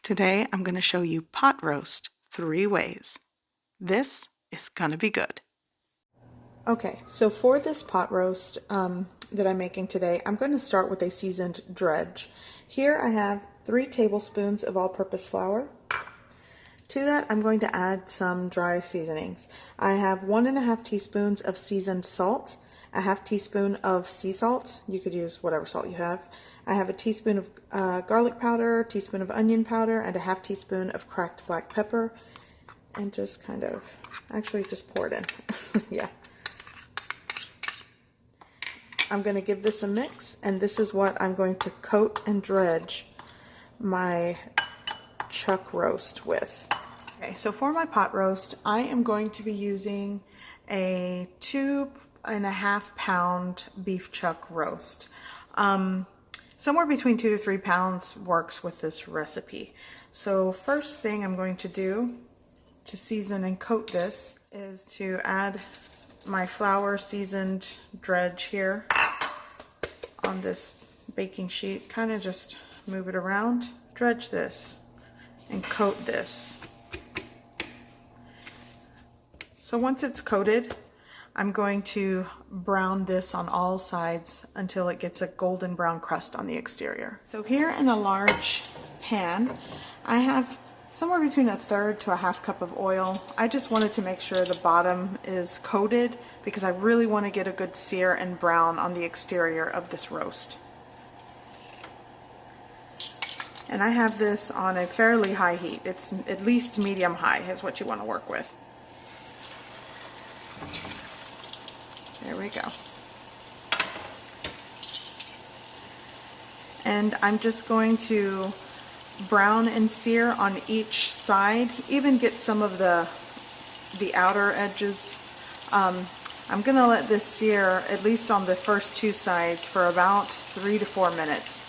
Today I'm going to show you pot roast 3 ways. This is going to be good. Okay, so for this pot roast that I'm making today, I'm going to start with a seasoned dredge. Here I have 3 tablespoons of all-purpose flour. To that I'm going to add some dry seasonings. I have 1½ teaspoons of seasoned salt, a ½ teaspoon of sea salt. You could use whatever salt you have. I have a teaspoon of garlic powder, teaspoon of onion powder, and a ½ teaspoon of cracked black pepper. And just kind of, actually just pour it in. Yeah. I'm going to give this a mix, and this is what I'm going to coat and dredge my chuck roast with. Okay, so for my pot roast, I am going to be using a 2½ pound beef chuck roast. Somewhere between 2 to 3 pounds works with this recipe. So first thing I'm going to do to season and coat this is to add my flour seasoned dredge here on this baking sheet. Kind of just move it around, dredge this, and coat this. So once it's coated, I'm going to brown this on all sides until it gets a golden brown crust on the exterior. So here in a large pan, I have somewhere between 1/3 to a ½ cup of oil. I just wanted to make sure the bottom is coated because I really want to get a good sear and brown on the exterior of this roast. And I have this on a fairly high heat. It's at least medium high is what you want to work with. There we go. And I'm just going to brown and sear on each side, even get some of the outer edges. I'm gonna let this sear at least on the first 2 sides for about 3 to 4 minutes.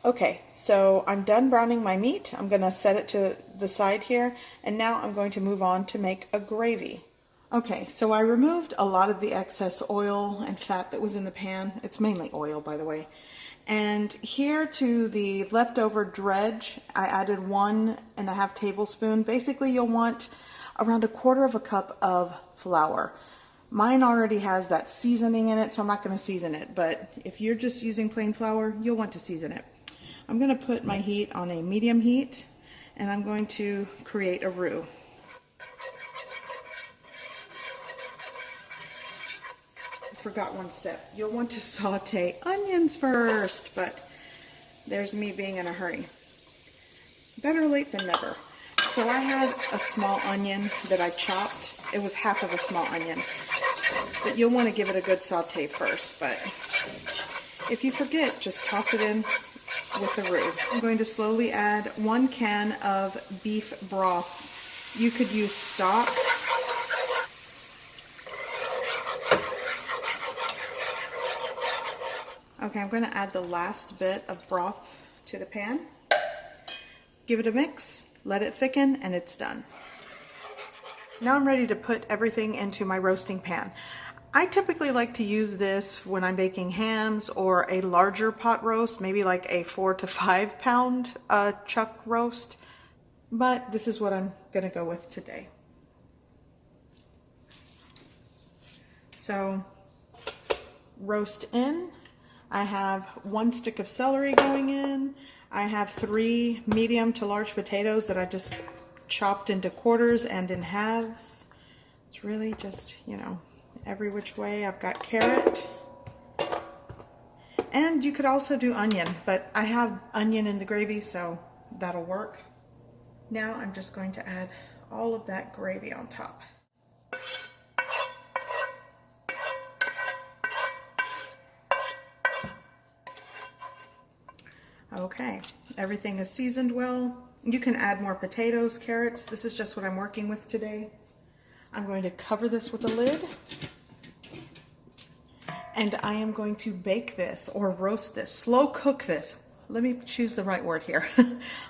Okay, so I'm done browning my meat. I'm going to set it to the side here, and now I'm going to move on to make a gravy. Okay, so I removed a lot of the excess oil and fat that was in the pan. It's mainly oil, by the way. And here to the leftover dredge, I added 1½ tablespoon. Basically, you'll want around 1/4 cup of flour. Mine already has that seasoning in it, so I'm not going to season it. But if you're just using plain flour, you'll want to season it. I'm going to put my heat on a medium heat, and I'm going to create a roux. I forgot one step. You'll want to saute onions first, but there's me being in a hurry. Better late than never. So I had a small onion that I chopped. It was ½ of a small onion. But you'll want to give it a good saute first, but if you forget, just toss it in with the roux. I'm going to slowly add 1 can of beef broth. You could use stock. Okay, I'm going to add the last bit of broth to the pan. Give it a mix, let it thicken, and it's done. Now I'm ready to put everything into my roasting pan. I typically like to use this when I'm baking hams or a larger pot roast, maybe like a 4 to 5 pound chuck roast, but this is what I'm going to go with today. So roast in, I have 1 stick of celery going in. I have 3 medium to large potatoes that I just chopped into quarters and in halves. It's really just, you know, every which way. I've got carrot, and you could also do onion, but I have onion in the gravy, so that'll work. Now I'm just going to add all of that gravy on top. Okay, everything is seasoned well. You can add more potatoes, carrots. This is just what I'm working with today. I'm going to cover this with a lid, and I am going to bake this or roast this, slow cook this. let me choose the right word here.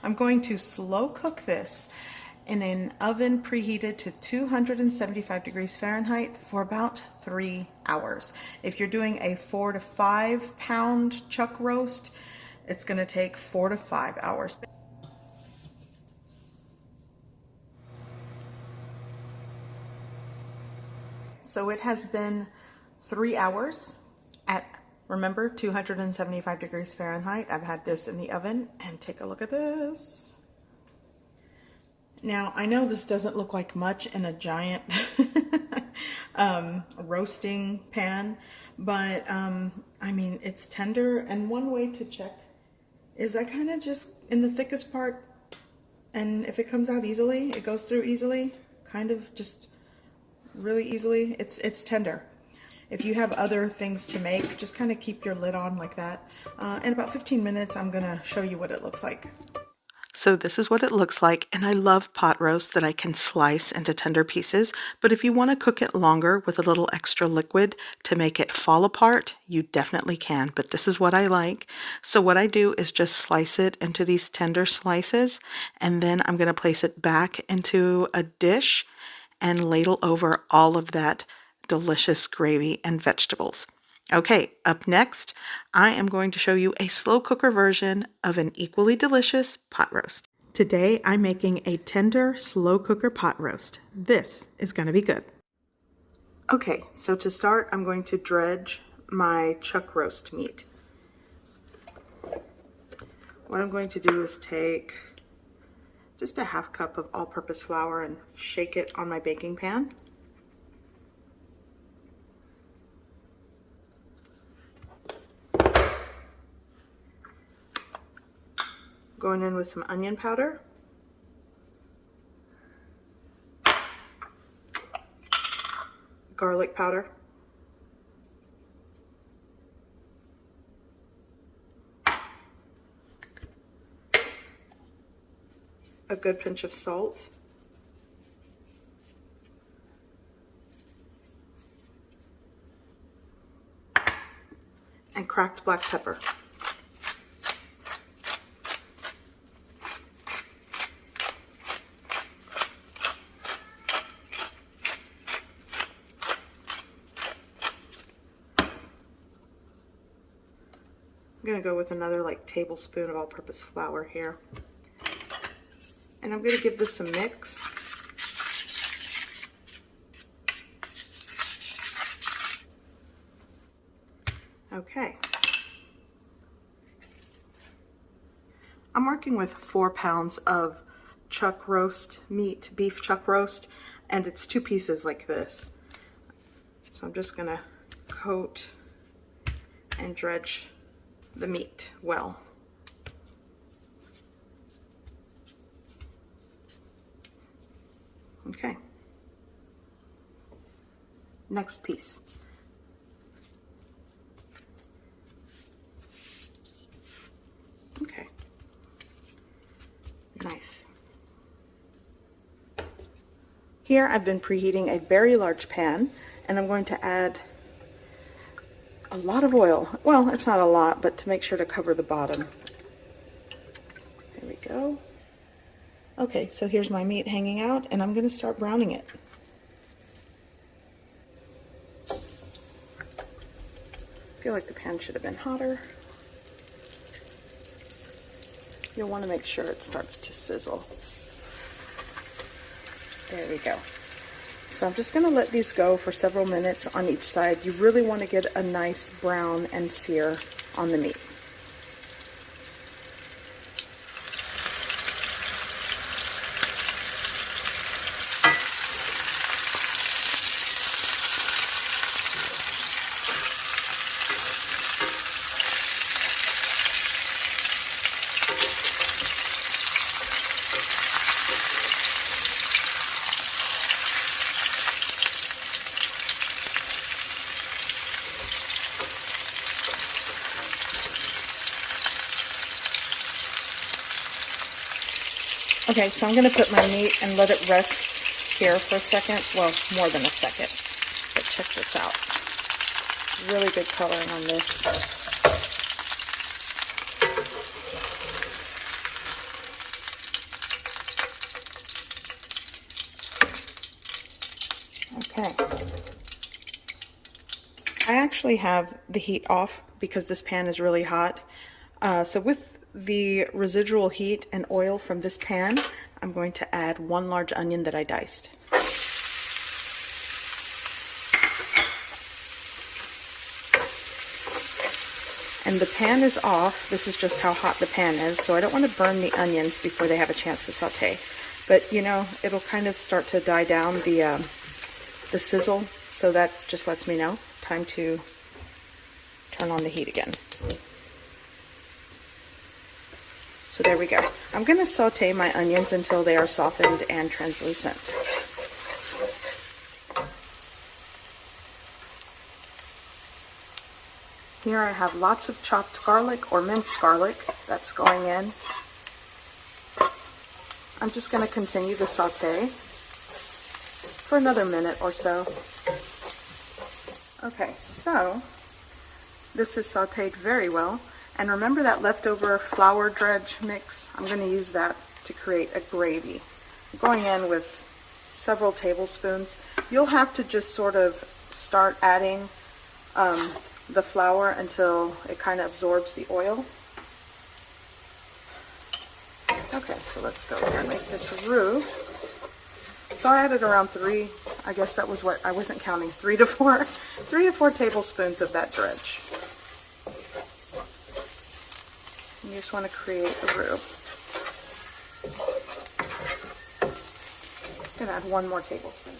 I'm going to slow cook this in an oven preheated to 275 degrees Fahrenheit for about 3 hours. If you're doing a 4 to 5 pound chuck roast, it's going to take 4 to 5 hours. So it has been 3 hours at, remember, 275 degrees Fahrenheit. I've had this in the oven, and take a look at this. Now, I know this doesn't look like much in a giant roasting pan, but I mean, it's tender, and one way to check is I kind of just, in the thickest part, and if it comes out easily, it goes through easily, kind of just really easily, it's tender. If you have other things to make, just kind of keep your lid on like that. In about 15 minutes, I'm gonna show you what it looks like. So this is what it looks like, and I love pot roast that I can slice into tender pieces, but if you want to cook it longer with a little extra liquid to make it fall apart, you definitely can, but this is what I like. So what I do is just slice it into these tender slices, and then I'm going to place it back into a dish and ladle over all of that delicious gravy and vegetables. Okay, up next, I am going to show you a slow cooker version of an equally delicious pot roast. Today, I'm making a tender slow cooker pot roast. This is going to be good. Okay, so to start, I'm going to dredge my chuck roast meat. What I'm going to do is take just a half cup of all-purpose flour and shake it on my baking pan. Going in with some onion powder, garlic powder, a good pinch of salt, and cracked black pepper. I'm going to go with another tablespoon of all-purpose flour here. And I'm going to give this a mix. Okay. I'm working with 4 pounds of chuck roast meat, beef chuck roast, and it's 2 pieces like this. So I'm just going to coat and dredge the meat well. Okay. Next piece. Okay. Nice. Here I've been preheating a very large pan, and I'm going to add a lot of oil. Well, it's not a lot, but to make sure to cover the bottom. There we go. Okay, so here's my meat hanging out, and I'm going to start browning it. I feel like the pan should have been hotter. You'll want to make sure it starts to sizzle. There we go. So I'm just going to let these go for several minutes on each side. You really want to get a nice brown and sear on the meat. Okay, so I'm going to put my meat and let it rest here for a second. Well, more than a second. But check this out. Really good coloring on this. Okay. I actually have the heat off because this pan is really hot. So with the residual heat and oil from this pan, I'm going to add 1 large onion that I diced. And the pan is off. This is just how hot the pan is, so I don't want to burn the onions before they have a chance to saute. But you know, it'll kind of start to die down the sizzle, so that just lets me know time to turn on the heat again. So there we go. I'm going to saute my onions until they are softened and translucent. Here I have lots of chopped garlic or minced garlic that's going in. I'm just going to continue to saute for another minute or so. Okay, so this is sauteed very well. And remember that leftover flour dredge mix? I'm going to use that to create a gravy. I'm going in with several tablespoons. You'll have to just sort of start adding the flour until it kind of absorbs the oil. Okay, so let's go here and make this roux. So I added around 3, I guess that was what, I wasn't counting, 3 to 4 tablespoons of that dredge. You just want to create a roux. I'm going to add 1 more tablespoon.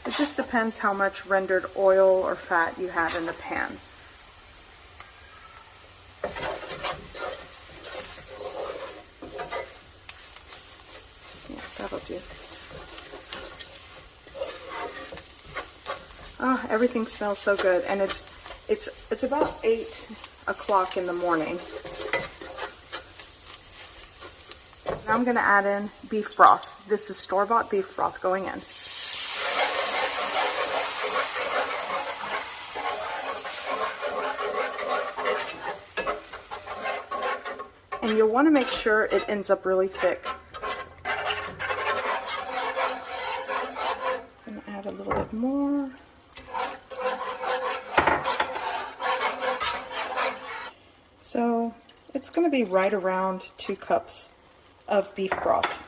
It just depends how much rendered oil or fat you have in the pan. Yeah, that'll do. Oh, everything smells so good, and it's about 8 o'clock in the morning. Now I'm going to add in beef broth. This is store-bought beef broth going in. And you'll want to make sure it ends up really thick. I'm going to add a little bit more. So it's going to be right around 2 cups of beef broth.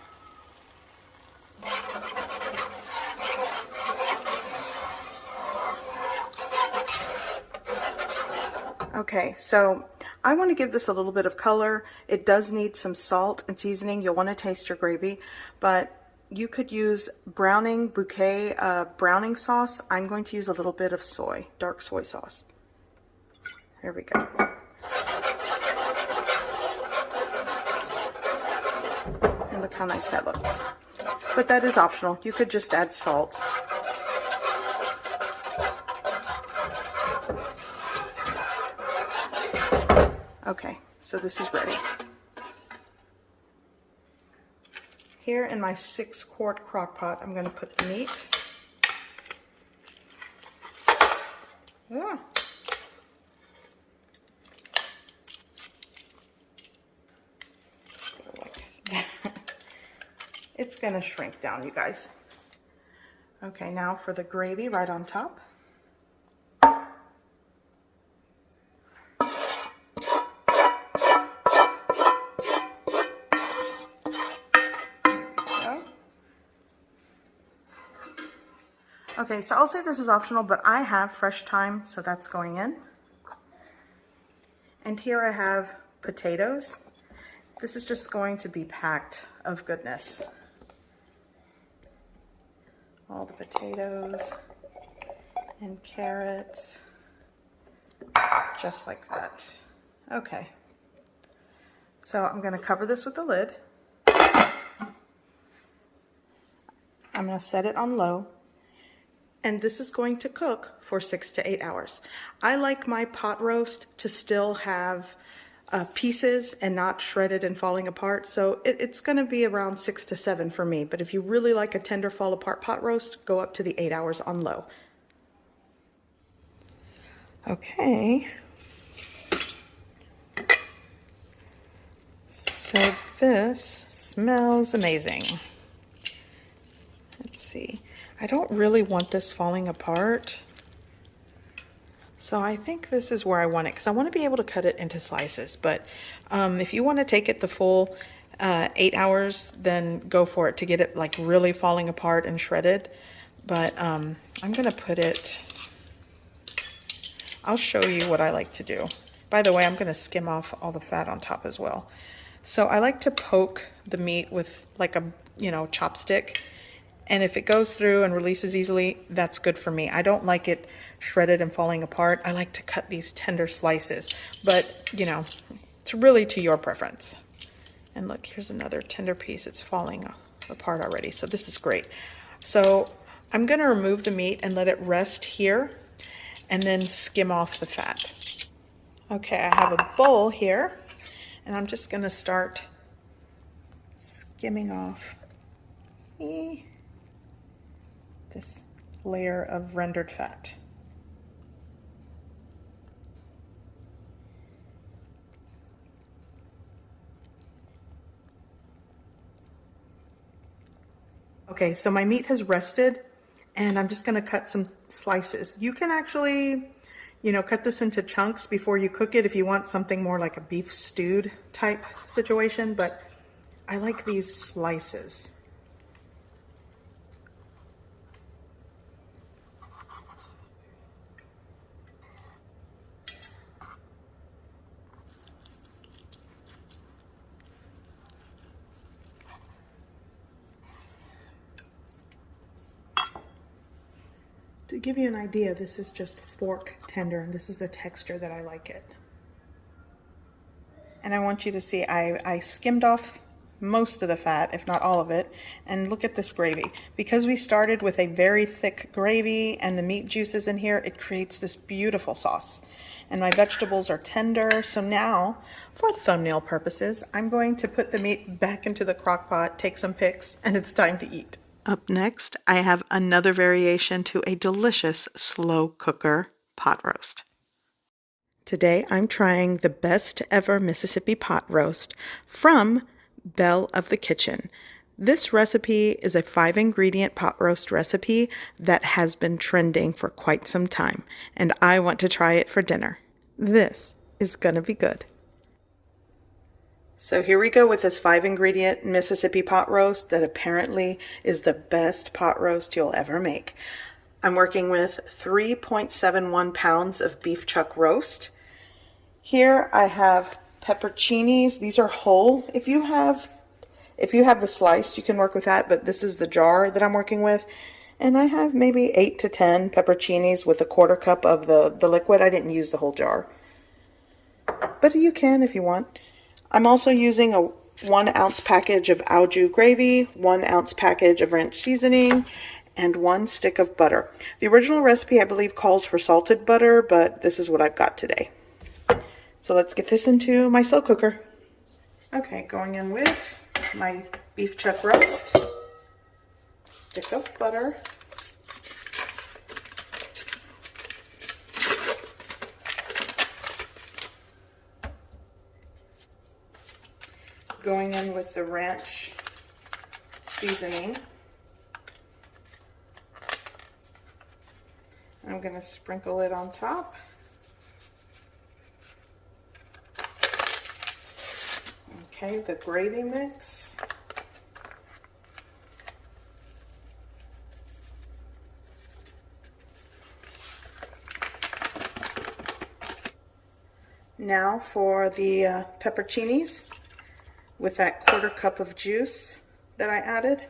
Okay, so I want to give this a little bit of color. It does need some salt and seasoning. You'll want to taste your gravy, but you could use browning bouquet browning sauce. I'm going to use a little bit of soy, dark soy sauce. There we go. And look how nice that looks. But that is optional. You could just add salt. Okay, so this is ready. Here in my 6-quart crock pot, I'm going to put the meat. Ah. It's going to shrink down, you guys. Okay, now for the gravy right on top. Okay, so I'll say this is optional, but I have fresh thyme, so that's going in. And here I have potatoes. This is just going to be packed of goodness. All the potatoes and carrots, just like that. Okay, so I'm going to cover this with the lid. I'm going to set it on low. And this is going to cook for 6 to 8 hours. I like my pot roast to still have pieces and not shredded and falling apart. So it's going to be around 6 to 7 for me. But if you really like a tender fall apart pot roast, go up to the 8 hours on low. Okay. So this smells amazing. Let's see. I don't really want this falling apart. So I think this is where I want it because I want to be able to cut it into slices. But if you want to take it the full 8 hours, then go for it to get it like really falling apart and shredded. But I'm going to put it, I'll show you what I like to do. By the way, I'm going to skim off all the fat on top as well. So I like to poke the meat with like a, chopstick. And if it goes through and releases easily, that's good for me. I don't like it shredded and falling apart. I like to cut these tender slices, but it's really to your preference. And look, here's another tender piece. It's falling apart already. So this is great. So I'm going to remove the meat and let it rest here and then skim off the fat. Okay, I have a bowl here and I'm just going to start skimming off this layer of rendered fat. Okay, so my meat has rested and I'm just going to cut some slices. You can actually, cut this into chunks before you cook it if you want something more like a beef stewed type situation, but I like these slices. To give you an idea, this is just fork tender, and this is the texture that I like it. And I want you to see, I skimmed off most of the fat, if not all of it, and look at this gravy. Because we started with a very thick gravy and the meat juices in here, it creates this beautiful sauce. And my vegetables are tender, so now, for thumbnail purposes, I'm going to put the meat back into the crock pot, take some pics, and it's time to eat. Up next, I have another variation to a delicious slow cooker pot roast. Today, I'm trying the best ever Mississippi pot roast from Belle of the Kitchen. This recipe is a 5-ingredient pot roast recipe that has been trending for quite some time, and I want to try it for dinner. This is gonna be good. So here we go with this 5-ingredient Mississippi pot roast that apparently is the best pot roast you'll ever make. I'm working with 3.71 pounds of beef chuck roast. Here I have pepperoncinis. These are whole. If you have the sliced, you can work with that, but this is the jar that I'm working with. And I have maybe 8 to 10 pepperoncinis with a 1/4 cup of the liquid. I didn't use the whole jar, but you can if you want. I'm also using a 1-ounce package of au jus gravy, 1-ounce package of ranch seasoning, and 1 stick of butter. The original recipe, I believe, calls for salted butter, but this is what I've got today. So let's get this into my slow cooker. Okay, going in with my beef chuck roast, stick of butter, going in with the ranch seasoning. I'm going to sprinkle it on top. Okay, the gravy mix. Now for the pepperoncinis with that 1/4 cup of juice that I added.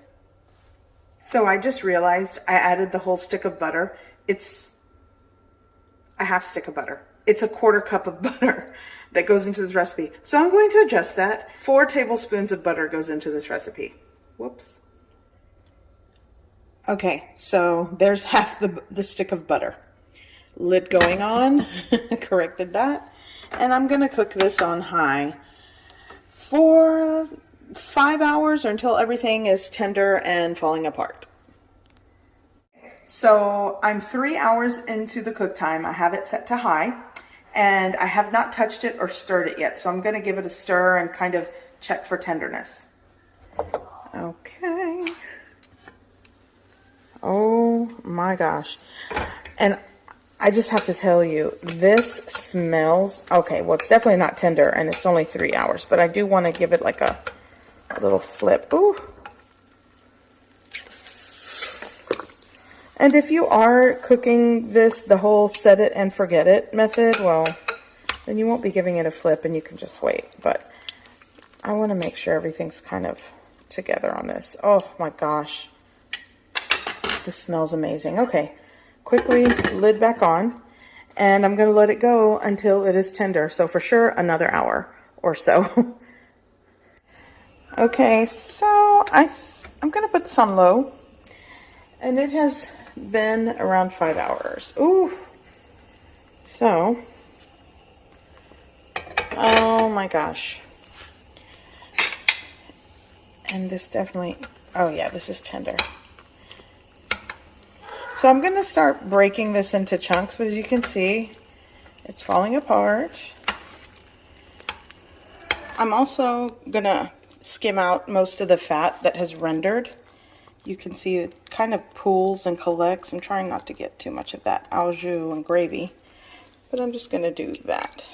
So I just realized I added the whole stick of butter. It's a 1/2 stick of butter. It's a 1/4 cup of butter that goes into this recipe. So I'm going to adjust that. 4 tablespoons of butter goes into this recipe. Whoops. Okay, so there's 1/2 the stick of butter. Lid going on, corrected that. And I'm gonna cook this on high for 5 hours or until everything is tender and falling apart. So I'm 3 hours into the cook time. I have it set to high and I have not touched it or stirred it yet. So I'm gonna give it a stir and kind of check for tenderness. Okay. Oh my gosh. And I just have to tell you, this smells, okay, well, it's definitely not tender, and it's only 3 hours, but I do want to give it like a little flip. Ooh. And if you are cooking this the whole set it and forget it method, well, then you won't be giving it a flip and you can just wait. But I want to make sure everything's kind of together on this. Oh my gosh. This smells amazing. Okay, quickly lid back on, and I'm going to let it go until it is tender. So for sure, another hour or so. Okay, so I'm going to put this on low, and it has been around 5 hours. Ooh. So, oh my gosh. And this definitely, oh yeah, this is tender. So I'm going to start breaking this into chunks, but as you can see, it's falling apart. I'm also going to skim out most of the fat that has rendered. You can see it kind of pools and collects. I'm trying not to get too much of that au jus and gravy, but I'm just going to do that.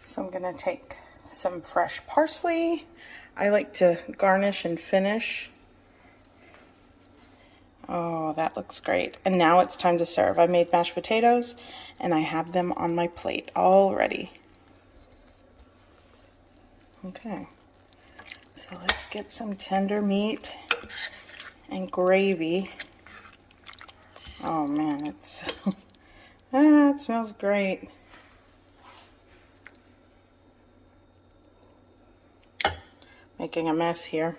So I'm going to take some fresh parsley. I like to garnish and finish. Oh, that looks great. And now it's time to serve. I made mashed potatoes and I have them on my plate all ready. Okay, so let's get some tender meat and gravy. Oh man, it's it smells great. Making a mess here.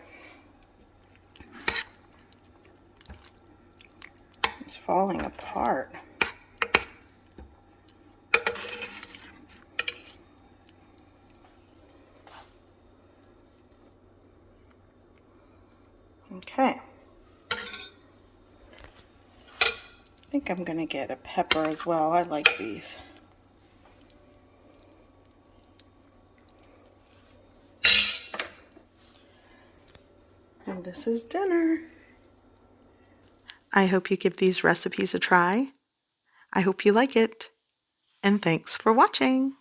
It's falling apart. Okay. I think I'm gonna get a pepper as well. I like these. And this is dinner. I hope you give these recipes a try. I hope you like it. And thanks for watching.